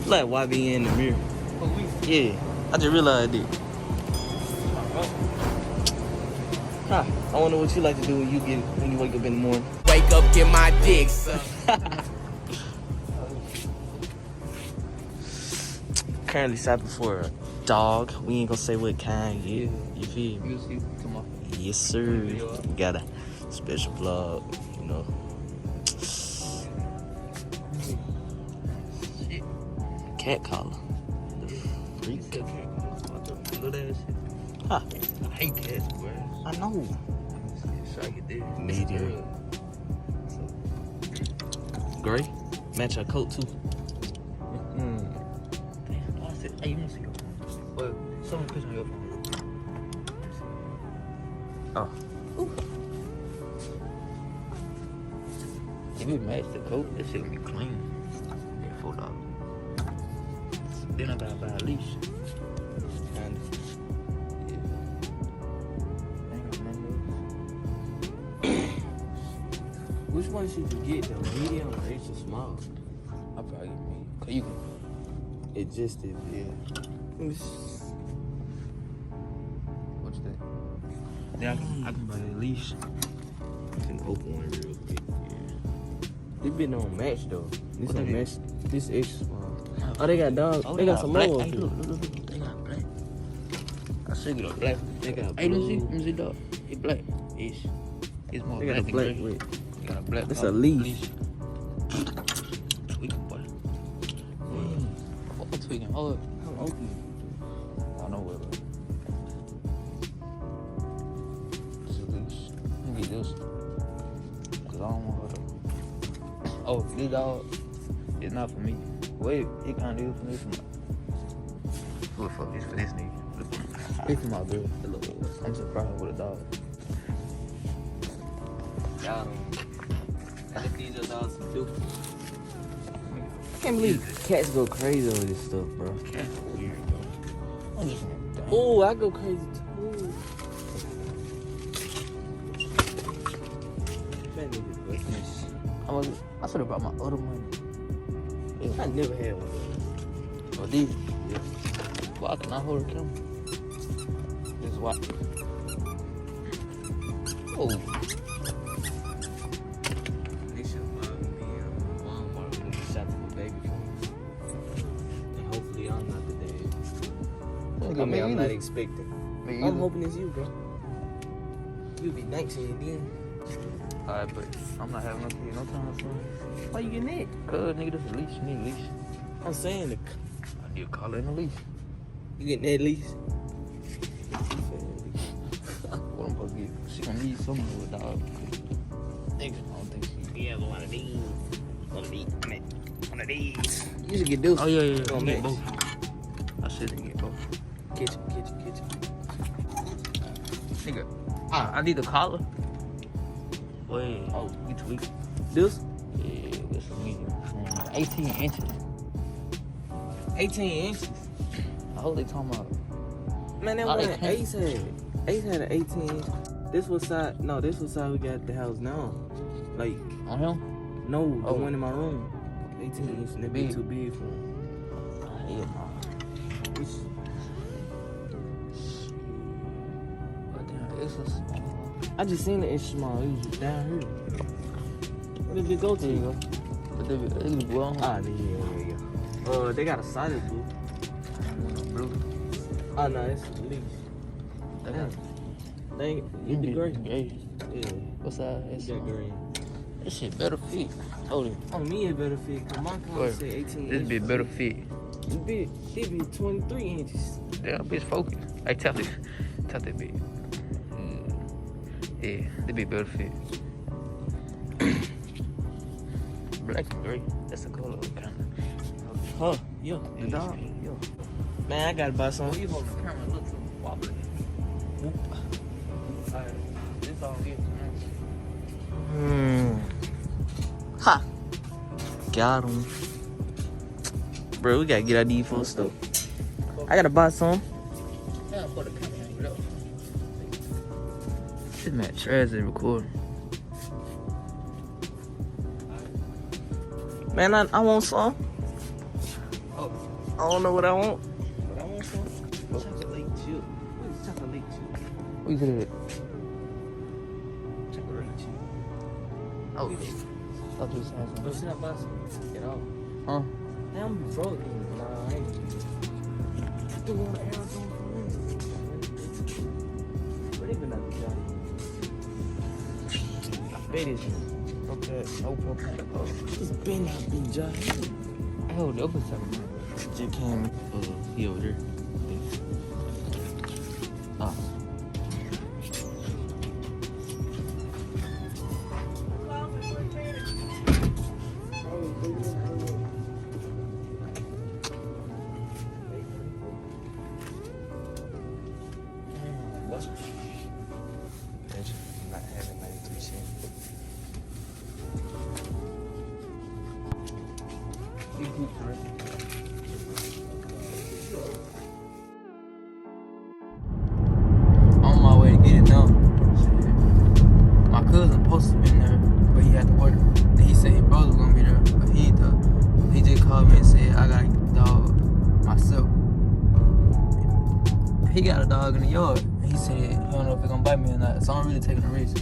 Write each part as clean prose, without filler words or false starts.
Like YB in the mirror. Yeah, I just realized it. Huh. I wonder what you like to do when you wake up in the morning. Wake up, get my dick sucked. Currently shopping for a dog. We ain't gonna say what kind yet. You feel me? You see tomorrow. Yes, sir. We got a special vlog, you know. Cat collar. The freak. Huh. I hate cats, bro. I know. Medium. Gray. Match our coat too. Damn, I said, hey, you want to see your phone? Well, someone push on your phone. Oh. Ooh. If you match the coat, that shit will be clean. Yeah, $4. Then I gotta buy a leash. And which one should you get, the medium or extra small? I'll probably get me. Cause you can. It just is, yeah. What's that? Then I can buy a leash. I can open one real quick. Yeah. They been on match though. This What on they match. This extra small. Oh, they got dogs. Oh, they got some black. more. Hey, look. They got black. I should get a black. They got Hey, blue. let me see, dog. It's black. It's more They black got a than black gray. with. They got a black. That's a leash. Tweaking, boy. Fuck tweaking. Hold up. I'm opening. I know what. This is a leash. Let me get this. Cause I don't want her to. Oh, this dog. It's not for me. Wait, it kind of is for me. What the fuck? It's for this nigga. It's for my girl. I'm surprised with a dog. Got him. I think these are dogs too. I can't believe cats go crazy over this stuff, bro. Cats are weird, though. I'm just gonna Oh, I go crazy too. That nigga's business. I should have brought my other money. I never had one. Oh, these? Yeah. Well, I cannot hold a camera. This is why. Oh. They should probably be in Walmart when they shopping for baby food. And hopefully I'm not the dad. I mean, I'm not expecting. I'm hoping it's you, bro. You'll be 19 then. Alright, but I'm not having no kid no time soon. Why you getting it? Cause nigga, this is a leash. You need a leash. I'm saying I need a collar and a leash. you getting that leash. What I'm supposed to get? She gonna need something with a dog. Nigga, I don't think she. Yeah, one of these. One of these. One of these. You should get those. Oh, yeah. Gonna Get match. both. I should get both. Kitchen. Nigga, I need a collar. Wait, oh, you tweak. This? Yeah, with some medium. 18 inches. 18 inches. I hope they talking about. Man, that Oh, they one can't. Ace had. Ace had an 18 inch. This was side. No, this was side we got at the house now. Like, On him? no, the Oh. one in my room. 18 inch. And that be Big. too big for him. Hell no. It's, But damn, it's a small. I just seen the inch small. It was just down here. Where did it go to? There you go. But they be blue on Ah, yeah. They got a solid blue. blue. Oh, no, it's a leash. They got Dang it. You be gray. Gray. Yeah. What's that? It's You got gray. This shit better fit. Hold it. On me, it better fit. Cause my car Wait, say 18 This inches. be better fit. It be 23 inches. Damn, bitch, focus. Hey, tap that bitch. Yeah, they be better fit. Black and gray. That's the color kind of. Huh? Yeah. The dog. Yeah. Man, I gotta buy some. You hold the camera, look so wobbly. Alright, this all it. Ha! Got him. Bro, we gotta get our D4 stuff. I gotta buy some. Yeah, put the camera up. This man trash is recording. Man, I want some. Oh, I don't know what I want. What I want some? Chocolate chip. What is chocolate chip? What you said? Chocolate chip. Oh, I thought you was saying Bro, something. should I buy some? Get off. Huh? Damn, I'm frozen. Nah, I ain't. Still want to air on for me. But they been out the job. I bet it's okay. No problem. It's been out the job. Oh, the other side. Just came. He over there. Oh. Not having 93 cents. On my way to get it done. My cousin supposed to be in there, but he had to work. And he said his brother was gonna be there, but he ain't there. He just called me and said I gotta get the dog myself. He got a dog in the yard. And he said he don't know if it's gonna bite me or not, so I'm really taking a risk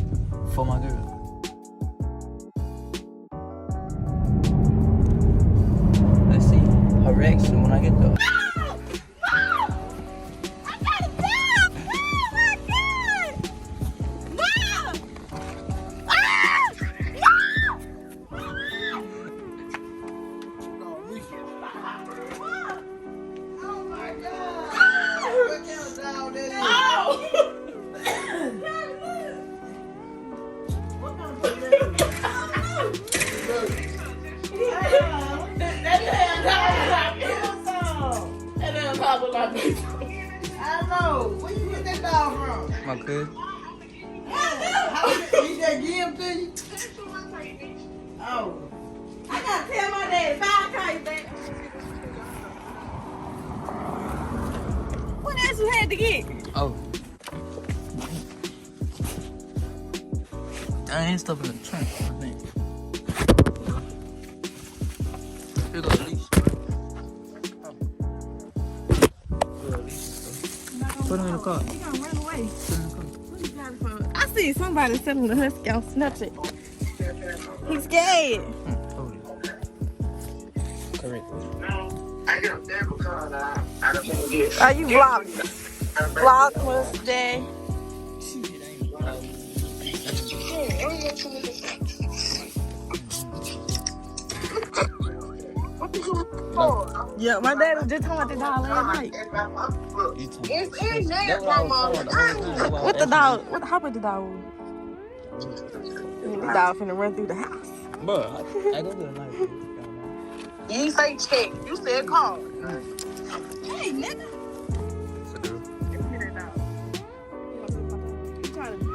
for my girl. Let's see her reaction when I get there. I know. Where you get that dog from? My cousin. He just give him to you? Oh. I gotta tell my dad, bye, call you back. What else you had to get? Oh. I ain't stuff in the trunk, I think. Here goes the leash. Put him in the car. He gonna run away. Put him in the car. What you got it for? I see somebody selling the husky on Snapchat. He's scared. Hold it. Correctly. Are you vlogging? Vlogmas today. Yeah, my dad was just talking about the dog last night. It's in there, Grandma. What the dog? How about the dog? The dog finna run through the house. Bro, I go get a knife. You ain't say check. You said call. Hey, nigga. Give me that dog. You trying to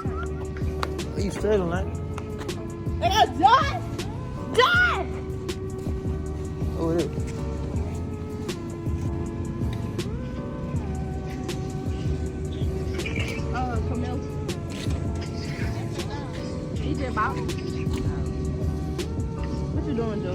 Are you struggling, man? Hey, that's John! John! Who it is? Camille. He just Bout. What you doing, Joe?